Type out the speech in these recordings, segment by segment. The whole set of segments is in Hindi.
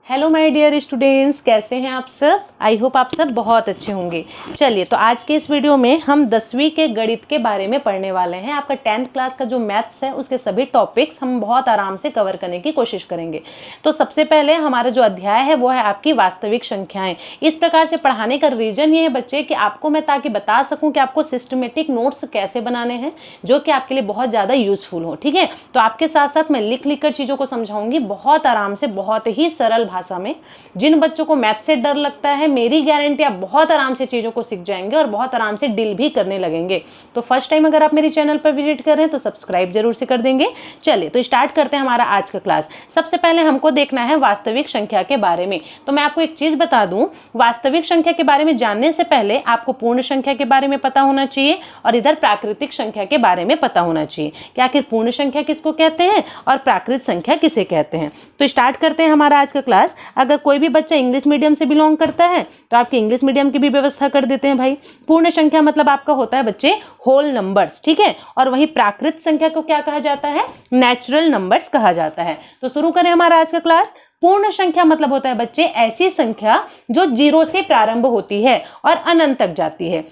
हेलो माय डियर स्टूडेंट्स, कैसे हैं आप सब। आई होप आप सब बहुत अच्छे होंगे। चलिए, तो आज के इस वीडियो में हम 10वीं के गणित के बारे में पढ़ने वाले हैं। आपका 10th क्लास का जो मैथ्स है उसके सभी टॉपिक्स हम बहुत आराम से कवर करने की कोशिश करेंगे। तो सबसे पहले हमारा जो अध्याय है वो है आपकी वास्तविक संख्याएं। इस प्रकार से पढ़ाने का रीजन ये है बच्चे कि आपको मैं ताकि बता सकूँ कि आपको सिस्टमेटिक नोट्स कैसे बनाने हैं जो कि आपके लिए बहुत ज़्यादा यूजफुल हो। ठीक है, तो आपके साथ साथ मैं लिख लिख कर चीज़ों को समझाऊंगी बहुत आराम से, बहुत ही सरल भाषा में। जिन बच्चों को मैथ से डर लगता है, मेरी गारंटी आप बहुत आराम से चीजों को सीख जाएंगे और बहुत आराम से डील भी करने लगेंगे। तो फर्स्ट टाइम अगर आप मेरे चैनल पर विजिट कर रहे हैं तो सब्सक्राइब जरूर से कर देंगे। चलिए, तो स्टार्ट करते हैं हमारा आज का क्लास। सबसे पहले हमको देखना है वास्तविक संख्या के बारे में। तो मैं आपको एक चीज बता दूं, वास्तविक संख्या के बारे में जानने से पहले आपको पूर्ण संख्या के बारे में पता होना चाहिए और इधर प्राकृतिक संख्या के बारे में पता होना चाहिए कि आखिर पूर्ण संख्या किसको कहते हैं और प्राकृत संख्या किसे कहते हैं। तो स्टार्ट करते हैं हमारा आज का क्लास। अगर कोई भी बच्चा इंग्लिश मीडियम से बिलोंग करता है तो आपके इंग्लिश मीडियम की भी व्यवस्था कर देते हैं भाई। पूर्ण संख्या मतलब आपका होता है बच्चे होल नंबर्स, ठीक है। और वही प्राकृत संख्या को क्या कहा जाता है, नेचुरल नंबर्स कहा जाता है। तो शुरू करें हमारा आज का क्लास। पूर्ण संख्या मतलब होता है बच्चे ऐसी संख्या जो 0 से प्रारंभ होती है और अनंत तक जाती है।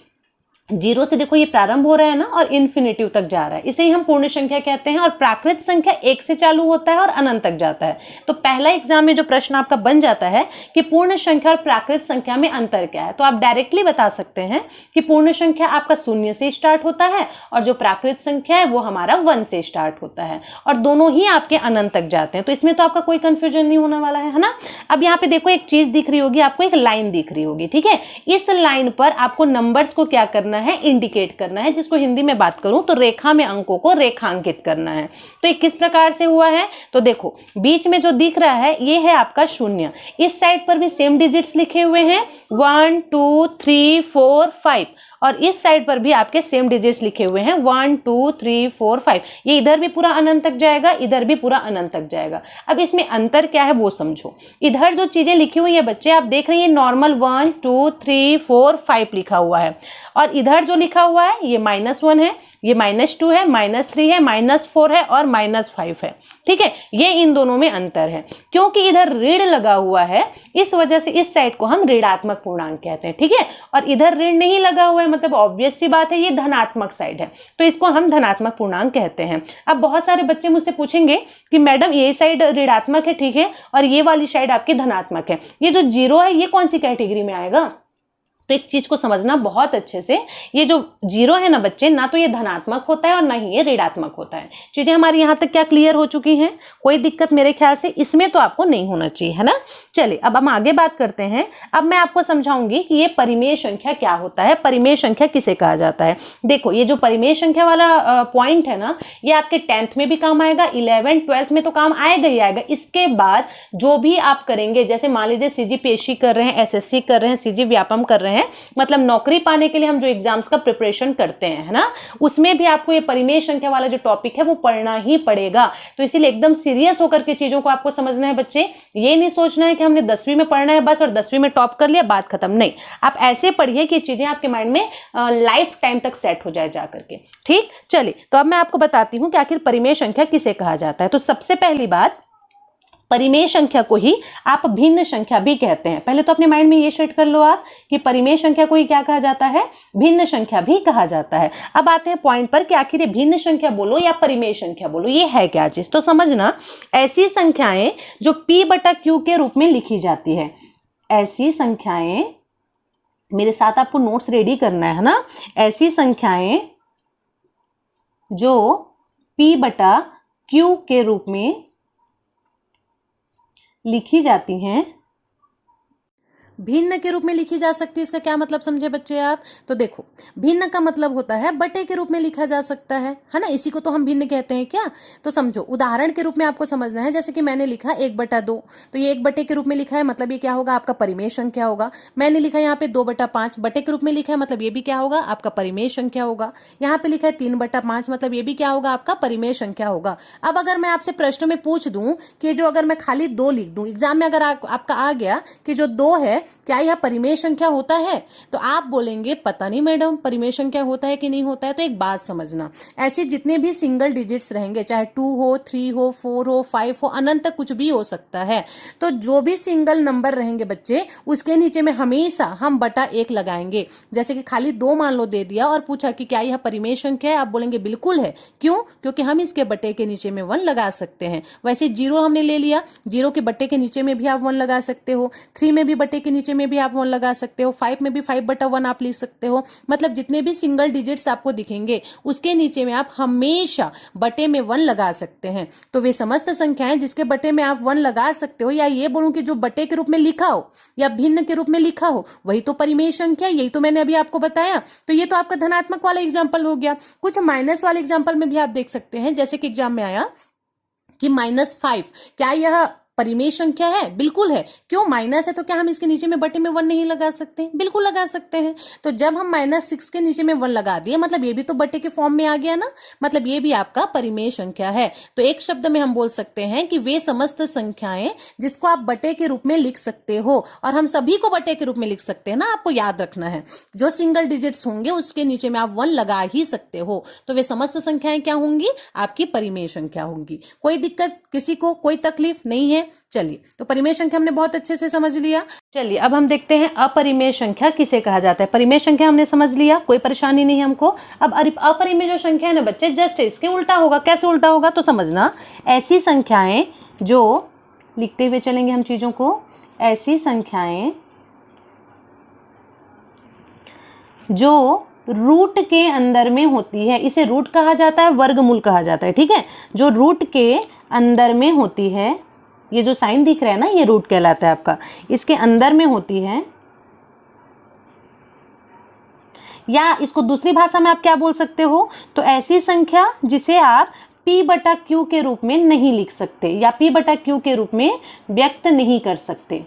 0 से देखो ये प्रारंभ हो रहा है ना और इन्फिनिटिव तक जा रहा है, इसे ही हम पूर्ण संख्या कहते हैं। और प्राकृत संख्या 1 से चालू होता है और अनंत तक जाता है। तो पहला एग्जाम में जो प्रश्न आपका बन जाता है कि पूर्ण संख्या और प्राकृत संख्या में अंतर क्या है, तो आप डायरेक्टली बता सकते हैं कि पूर्ण संख्या आपका 0 से स्टार्ट होता है और जो प्राकृत संख्या है वो हमारा 1 से स्टार्ट होता है और दोनों ही आपके अनंत तक जाते हैं। तो इसमें तो आपका कोई कंफ्यूजन नहीं होने वाला है ना। अब यहाँ पे देखो एक चीज दिख रही होगी आपको, एक लाइन दिख रही होगी, ठीक है। इस लाइन पर आपको नंबर्स को क्या करना है, इंडिकेट करना है, जिसको हिंदी में बात करूं तो रेखा में अंकों को रेखांकित करना है। तो ये किस प्रकार से हुआ है, तो देखो बीच में जो दिख रहा है ये है आपका 0। इस साइड पर भी सेम डिजिट्स लिखे हुए हैं 1 2 3 4 5 और इस साइड पर भी आपके सेम डिजिट्स लिखे हुए हैं 1 2 3 4 5। ये इधर भी पूरा अनंत तक जाएगा, इधर भी पूरा अनंत तक जाएगा। अब इसमें अंतर क्या है वो समझो। इधर जो चीजें लिखी हुई है बच्चे आप देख रहे हैं, नॉर्मल 1 2 3 4 5 लिखा हुआ है और इधर जो लिखा हुआ है ये -1 है, ये -2 है, -3 है, -4 है और -5 है, ठीक है। ये इन दोनों में अंतर है क्योंकि इधर ऋण लगा हुआ है, इस वजह से इस साइड को हम ऋणात्मक पूर्णांक कहते हैं, ठीक है। और इधर ऋण नहीं लगा हुआ है मतलब ऑब्वियस सी बात है ये धनात्मक साइड है, तो इसको हम धनात्मक पूर्णांक कहते हैं। अब बहुत सारे बच्चे मुझसे पूछेंगे कि मैडम ये साइड ऋणात्मक है, ठीक है, और ये वाली साइड आपकी धनात्मक है, ये जो 0 है ये कौन सी कैटेगरी में आएगा। तो एक चीज को समझना बहुत अच्छे से, ये जो 0 है ना बच्चे, ना तो ये धनात्मक होता है और ना ही ये ऋणात्मक होता है। चीजें हमारी यहाँ तक क्या क्लियर हो चुकी हैं, कोई दिक्कत मेरे ख्याल से इसमें तो आपको नहीं होना चाहिए, है ना। चलिए अब हम आगे बात करते हैं। अब मैं आपको समझाऊंगी कि ये परिमेय संख्या क्या होता है, परिमेय संख्या किसे कहा जाता है। देखो ये जो परिमेय संख्या वाला पॉइंट है ना, ये आपके 10th में भी काम आएगा, 11th 12th में तो काम आएगा ही आएगा। इसके बाद जो भी आप करेंगे, जैसे मान लीजिए CGPSC कर रहे हैं, SSC कर रहे हैं, CG व्यापम कर रहे हैं, मतलब नौकरी पाने के लिए हम जो एग्जाम्स का प्रिपरेशन करते हैं, है ना, उसमें भी आपको ये परिमेय संख्या वाला जो टॉपिक है वो पढ़ना ही पड़ेगा। तो इसीलिए एकदम सीरियस होकर के चीजों को आपको समझना है बच्चे। ये नहीं सोचना है कि हमने 10वीं में पढ़ना है बस और 10वीं में टॉप कर लिया, बात खत्म। नहीं, आप ऐसे पढ़िए कि चीजें आपके माइंड में लाइफ टाइम तक सेट हो जाए जाकर के, ठीक। चलिए, तो अब मैं आपको बताती हूँ कि आखिर परिमेय संख्या किसे कहा जाता है। तो सबसे पहली बात, परिमेय संख्या को ही आप भिन्न संख्या भी कहते हैं। पहले तो अपने माइंड में ये सेट कर लो आप कि परिमेय संख्या को ही क्या कहा जाता है, भिन्न संख्या भी कहा जाता है। अब आते हैं पॉइंट पर कि आखिर ये भिन्न संख्या बोलो या परिमेय संख्या बोलो ये है क्या चीज। तो समझना, ऐसी संख्याएं जो P/Q के रूप में लिखी जाती है, ऐसी संख्याएं, मेरे साथ आपको नोट्स रेडी करना है ना, ऐसी संख्याएं जो P/Q के रूप में लिखी जाती हैं, भिन्न के रूप में लिखी जा सकती है। इसका क्या मतलब समझे बच्चे आप। तो देखो भिन्न का मतलब होता है बटे के रूप में लिखा जा सकता है ना, इसी को तो हम भिन्न कहते हैं क्या। तो समझो उदाहरण के रूप में आपको समझना है, जैसे कि मैंने लिखा 1/2, तो ये 1 बटे के रूप में लिखा है, मतलब ये क्या होगा आपका परिमेय संख्या होगा। मैंने लिखा यहाँ पे 2/5 बटे के रूप में लिखा है, मतलब ये भी क्या होगा आपका परिमेय संख्या होगा। यहाँ पे लिखा है 3/5, मतलब ये भी क्या होगा आपका परिमेय संख्या होगा। अब अगर मैं आपसे प्रश्न में पूछ दूं कि जो अगर मैं खाली 2 लिख दूं, एग्जाम में अगर आपका आ गया कि जो 2 है क्या यह परिमेय संख्या होता है? तो आप बोलेंगे पता नहीं मैडम परिमेय संख्या होता है कि नहीं होता है। तो एक बात समझना, ऐसे जितने भी सिंगल डिजिट्स रहेंगे, चाहे 2 हो, 3 हो, 4 हो, 5 हो, अनंत तक कुछ भी हो सकता है, तो जो भी सिंगल नंबर रहेंगे बच्चे, उसके नीचे में हमेशा हम बटा 1 लगाएंगे। जैसे कि खाली 2 मान लो दे दिया और पूछा कि क्या यह परिमेय संख्या है, आप बोलेंगे बिल्कुल है। क्यों? क्योंकि हम इसके बटे के नीचे में 1 लगा सकते हैं। वैसे 0 हमने ले लिया, 0 के बटे के नीचे में भी आप 1 लगा सकते हो, 3 में भी बटे के नीचे में भी आप 1 लगा सकते हो, 5 में भी 5/1 आप लिख सकते हो। मतलब जितने भी सिंगल डिजिट्स आपको दिखेंगे उसके नीचे में आप हमेशा बटे में 1 लगा सकते हैं। तो वे समस्त संख्याएं जिसके बटे में आप 1 लगा सकते हो, या ये बोलूं कि जो बटे के रूप में लिखा हो या भिन्न के रूप में लिखा हो, वही तो परिमेय संख्या, यही तो मैंने अभी आपको बताया। तो ये तो आपका धनात्मक वाला एग्जाम्पल हो गया। कुछ माइनस वाले एग्जाम्पल में भी आप देख सकते हैं, जैसे कि एग्जाम में आया कि -5, क्या यह परिमेय संख्या है? बिल्कुल है। क्यों? माइनस है तो क्या हम इसके नीचे में बटे में 1 नहीं लगा सकते? बिल्कुल लगा सकते हैं। तो जब हम -6 के नीचे में 1 लगा दिए, मतलब ये भी तो बटे के फॉर्म में आ गया ना, मतलब ये भी आपका परिमेय संख्या है। तो एक शब्द में हम बोल सकते हैं कि वे समस्त संख्याएं जिसको आप बटे के रूप में लिख सकते हो, और हम सभी को बटे के रूप में लिख सकते हैं ना, आपको याद रखना है। जो सिंगल डिजिट्स होंगे उसके नीचे में आप 1 लगा ही सकते हो, तो वे समस्त संख्याएं क्या होंगी? आपकी परिमेय संख्या होंगी। कोई दिक्कत किसी को, कोई तकलीफ नहीं है? चलिए, तो परिमेय संख्या हमने बहुत अच्छे से समझ लिया। चलिए अब हम देखते हैं अपरिमेय संख्या किसे कहा जाता है। परिमेय संख्या हमने समझ लिया, कोई परेशानी नहीं हमको। अब अपरिमेय जो संख्या है ना बच्चे, जस्ट इसके उल्टा होगा। कैसे उल्टा होगा? तो समझना, ऐसी संख्याएं जो, लिखते हुए चलेंगे हम चीजों को, ऐसी संख्याएं जो रूट के अंदर में होती है, इसे रूट कहा जाता है, वर्गमूल कहा जाता है, ठीक है। जो रूट के अंदर में होती है, ये जो साइन दिख रहा है ना, ये रूट कहलाता है आपका, इसके अंदर में होती है, या इसको दूसरी भाषा में आप क्या बोल सकते हो? तो ऐसी संख्या जिसे आप p/q के रूप में नहीं लिख सकते, या p/q के रूप में व्यक्त नहीं कर सकते,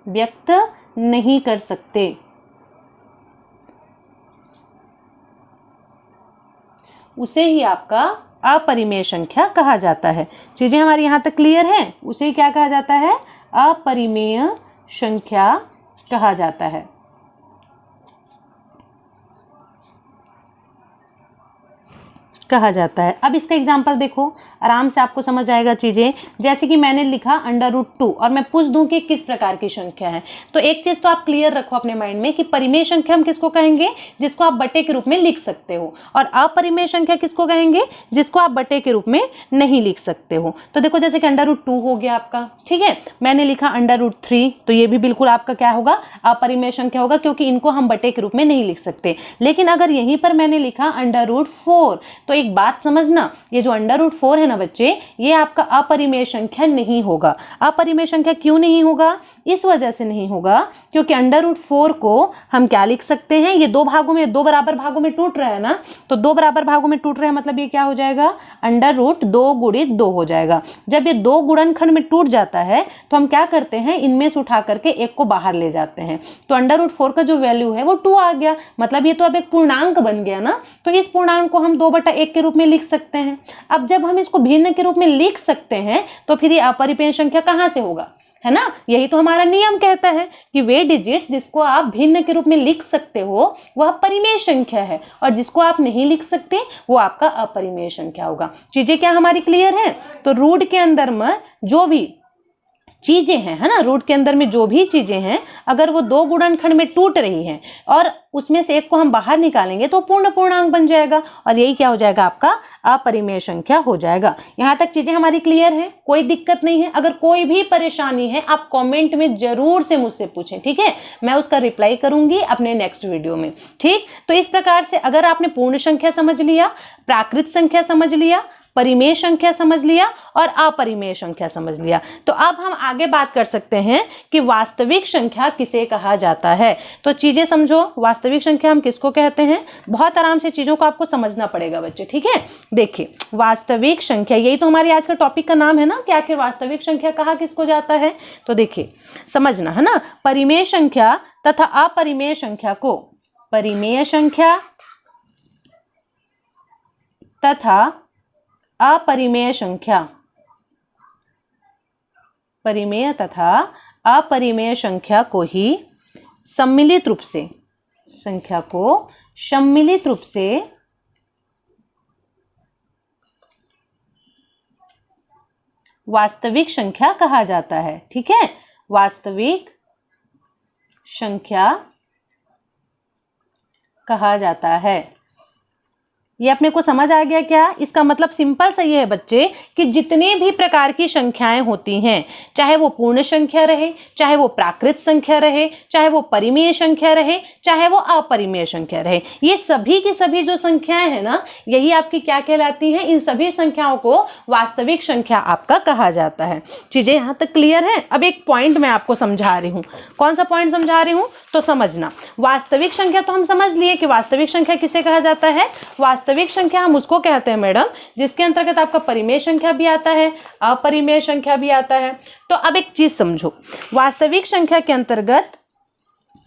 व्यक्त नहीं कर सकते, उसे ही आपका अपरिमेय संख्या कहा जाता है। चीजें हमारी यहां तक क्लियर हैं? उसे क्या कहा जाता है? अपरिमेय संख्या कहा जाता है। कहा जाता है। अब इसका एग्जाम्पल देखो, आराम से आपको समझ आएगा चीजें। जैसे कि मैंने लिखा √2 और मैं पूछ दूं कि किस प्रकार की संख्या है, तो एक चीज तो आप क्लियर रखो अपने माइंड में कि परिमेय संख्या हम किसको कहेंगे? जिसको आप बटे के रूप में लिख सकते हो। और अपरिमेय संख्या किसको कहेंगे? जिसको आप बटे के रूप में नहीं लिख सकते हो। तो देखो जैसे कि √2 हो गया आपका, ठीक है। मैंने लिखा √3, तो ये भी बिल्कुल आपका क्या होगा? अपरिमेय संख्या होगा, क्योंकि इनको हम बटे के रूप में नहीं लिख सकते। लेकिन अगर यहीं पर मैंने लिखा √4, तो एक बात समझना, ये जो √4 है ना बच्चे, ये आपका अपरिमेय संख्या नहीं होगा। अपरिमेय संख्या क्यों नहीं होगा? इस वजह से नहीं होगा क्योंकि √4 को हम क्या लिख सकते हैं? ये दो भागों में, दो बराबर भागों में टूट रहा है ना, तो दो बराबर भागों में टूट रहा है, मतलब ये क्या हो जाएगा? √2 गुणित 2 हो जाएगा। जब ये दो गुणनखंड में टूट जाता है तो हम क्या करते हैं? इनमें से उठा करके एक को बाहर ले जाते हैं, तो √4 का जो वैल्यू है वो 2 आ गया, मतलब ये तो अब एक पूर्णांक बन गया ना। तो इस पूर्णांक को हम 2/1 के रूप में लिख सकते हैं। अब जब हम इसको भिन्न के रूप में लिख सकते हैं तो फिर ये अपरिमेय संख्या कहां से होगा? है ना, यही तो हमारा नियम कहता है कि वे डिजिट्स जिसको आप भिन्न के रूप में लिख सकते हो वह परिमेय संख्या है, और जिसको आप नहीं लिख सकते वो आपका अपरिमेय संख्या होगा। चीजें क्या हमारी क्लियर है? तो रूट के अंदर में जो भी चीजें हैं, है ना, रूट के अंदर में जो भी चीजें हैं, अगर वो दो गुणनखंड में टूट रही हैं और उसमें से एक को हम बाहर निकालेंगे तो पूर्ण पूर्णांक बन जाएगा, और यही क्या हो जाएगा? आपका अपरिमेय संख्या हो जाएगा। यहां तक चीजें हमारी क्लियर है? कोई दिक्कत नहीं है? अगर कोई भी परेशानी है आप कमेंट में जरूर से मुझसे पूछें, ठीक है, मैं उसका रिप्लाई करूंगी अपने नेक्स्ट वीडियो में। ठीक, तो इस प्रकार से अगर आपने पूर्ण संख्या समझ लिया, प्राकृत संख्या समझ लिया, परिमेय संख्या समझ लिया और अपरिमेय संख्या समझ लिया, तो अब हम आगे बात कर सकते हैं कि वास्तविक संख्या किसे कहा जाता है। तो चीजें समझो, वास्तविक संख्या हम किसको कहते हैं? बहुत आराम से चीजों को आपको समझना पड़ेगा बच्चे, ठीक है। देखिए, वास्तविक संख्या, यही तो हमारे आज का टॉपिक का नाम है ना कि आखिर वास्तविक संख्या कहा किसको जाता है। तो देखिए समझना, है ना, परिमेय संख्या तथा अपरिमेय संख्या को, परिमेय संख्या तथा अपरिमेय संख्या, परिमेय तथा अपरिमेय संख्या को ही सम्मिलित रूप से, संख्या को सम्मिलित रूप से वास्तविक संख्या कहा जाता है। ठीक है, वास्तविक संख्या कहा जाता है। ये अपने को समझ आ गया क्या? इसका मतलब सिंपल सा ये है बच्चे कि जितने भी प्रकार की संख्याएं होती हैं, चाहे वो पूर्ण संख्या रहे, चाहे वो प्राकृत संख्या रहे, चाहे वो परिमेय संख्या रहे, चाहे वो अपरिमेय संख्या रहे, ये सभी की सभी जो संख्याएं हैं ना, यही आपकी क्या कहलाती हैं? इन सभी संख्याओं को वास्तविक संख्या आपका कहा जाता है। चीजें यहाँ तक क्लियर है? अब एक पॉइंट मैं आपको समझा रही हूँ। कौन सा पॉइंट समझा रही हूँ तो समझना। वास्तविक संख्या तो हम समझ लिए कि वास्तविक संख्या किसे कहा जाता है। वास्तविक संख्या हम उसको कहते हैं मैडम जिसके अंतर्गत आपका परिमेय संख्या भी आता है, अपरिमेय संख्या भी आता है। तो अब एक चीज समझो, वास्तविक संख्या के अंतर्गत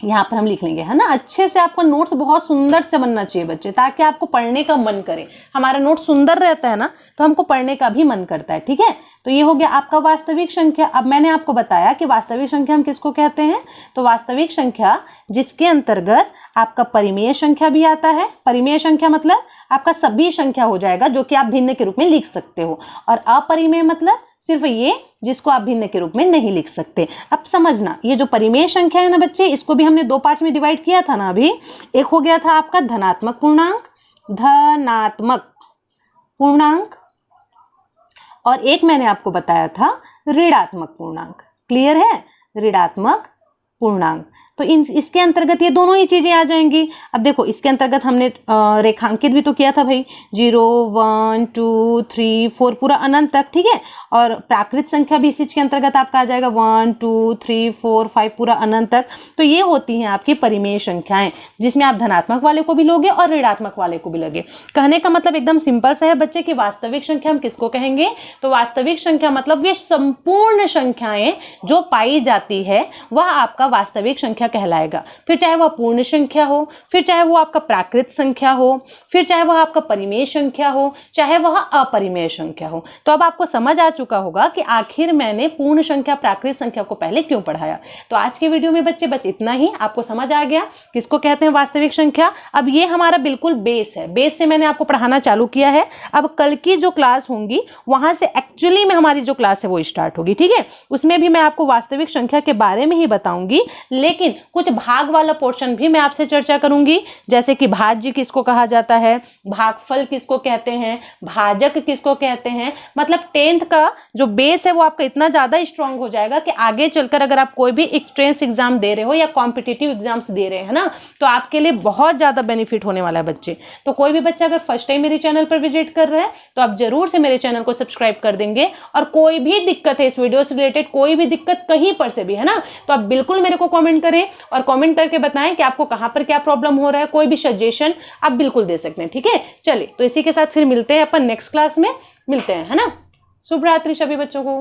यहाँ पर हम लिख लेंगे, है ना। अच्छे से आपका नोट्स बहुत सुंदर से बनना चाहिए बच्चे, ताकि आपको पढ़ने का मन करे। हमारा नोट सुंदर रहता है ना तो हमको पढ़ने का भी मन करता है। ठीक है, तो ये हो गया आपका वास्तविक संख्या। अब मैंने आपको बताया कि वास्तविक संख्या हम किसको कहते हैं। तो वास्तविक संख्या जिसके अंतर्गत आपका परिमेय संख्या भी आता है। परिमेय संख्या मतलब आपका सभी संख्या हो जाएगा जो कि आप भिन्न के रूप में लिख सकते हो, और अपरिमेय मतलब सिर्फ ये जिसको आप भिन्न के रूप में नहीं लिख सकते। अब समझना, ये जो परिमेय संख्या है ना बच्चे, इसको भी हमने दो पार्ट में डिवाइड किया था ना अभी। एक हो गया था आपका धनात्मक पूर्णांक, धनात्मक पूर्णांक, और एक मैंने आपको बताया था ऋणात्मक पूर्णांक। क्लियर है? ऋणात्मक पूर्णांक। तो इसके अंतर्गत ये दोनों ही चीजें आ जाएंगी। अब देखो इसके अंतर्गत हमने रेखांकित भी तो किया था भाई, 0 1 2 3 4 पूरा अनंत तक। ठीक है, और प्राकृत संख्या भी इसी के अंतर्गत आपका आ जाएगा 1 2 3 4 5 पूरा अनंत तक। तो ये होती हैं आपकी परिमेय संख्याएं, जिसमें आप धनात्मक वाले को भी लोगे और ऋणात्मक वाले को भी लोगे। कहने का मतलब एकदम सिंपल सा है बच्चे कि वास्तविक संख्या हम किसको कहेंगे। तो वास्तविक संख्या मतलब वे संपूर्ण संख्याएं जो पाई जाती है वह आपका वास्तविक संख्या कहलाएगा। फिर चाहे वह पूर्ण संख्या हो, फिर चाहे वो आपका प्राकृत संख्या हो, फिर चाहे वह आपका परिमेय संख्या हो, चाहे वह अपरिमेय संख्या हो। तो अब आपको समझ आ चुका होगा कि आखिर मैंने पूर्ण संख्या प्राकृत संख्या को पहले क्यों पढ़ाया। तो आज के वीडियो में बच्चे बस इतना ही। आपको समझ आ गया किसको कहते हैं वास्तविक संख्या। अब ये हमारा बिल्कुल बेस है, बेस से मैंने आपको पढ़ाना चालू किया है। अब कल की जो क्लास होंगी वहां से एक्चुअली में हमारी जो क्लास है वो स्टार्ट होगी। ठीक है, उसमें भी मैं आपको वास्तविक संख्या के बारे में ही बताऊंगी, लेकिन कुछ भाग वाला पोर्शन भी मैं आपसे चर्चा करूंगी, जैसे कि भाज्य किसको कहा जाता है, भागफल किसको कहते हैं, भाजक किसको कहते हैं। मतलब 10th का जो बेस है वो आपका इतना ज्यादा स्ट्रांग हो जाएगा कि आगे चलकर अगर आप कोई भी एंट्रेंस एग्जाम दे रहे हो या कॉम्पिटिटिव एग्जाम्स दे रहे हैं ना, तो आपके लिए बहुत ज्यादा बेनिफिट होने वाला है बच्चे। तो कोई भी बच्चा अगर फर्स्ट टाइम मेरे चैनल पर विजिट कर रहा है तो आप जरूर से मेरे चैनल को सब्सक्राइब कर देंगे। और कोई भी दिक्कत है इस वीडियो से रिलेटेड, कोई भी दिक्कत कहीं पर से भी है ना, तो आप बिल्कुल मेरे को कॉमेंट करें और कमेंट करके बताएं कि आपको कहां पर क्या प्रॉब्लम हो रहा है। कोई भी सजेशन आप बिल्कुल दे सकते हैं। ठीक है, चलिए तो इसी के साथ फिर मिलते हैं अपन नेक्स्ट क्लास में, मिलते हैं, है ना। शुभ रात्रि सभी बच्चों को।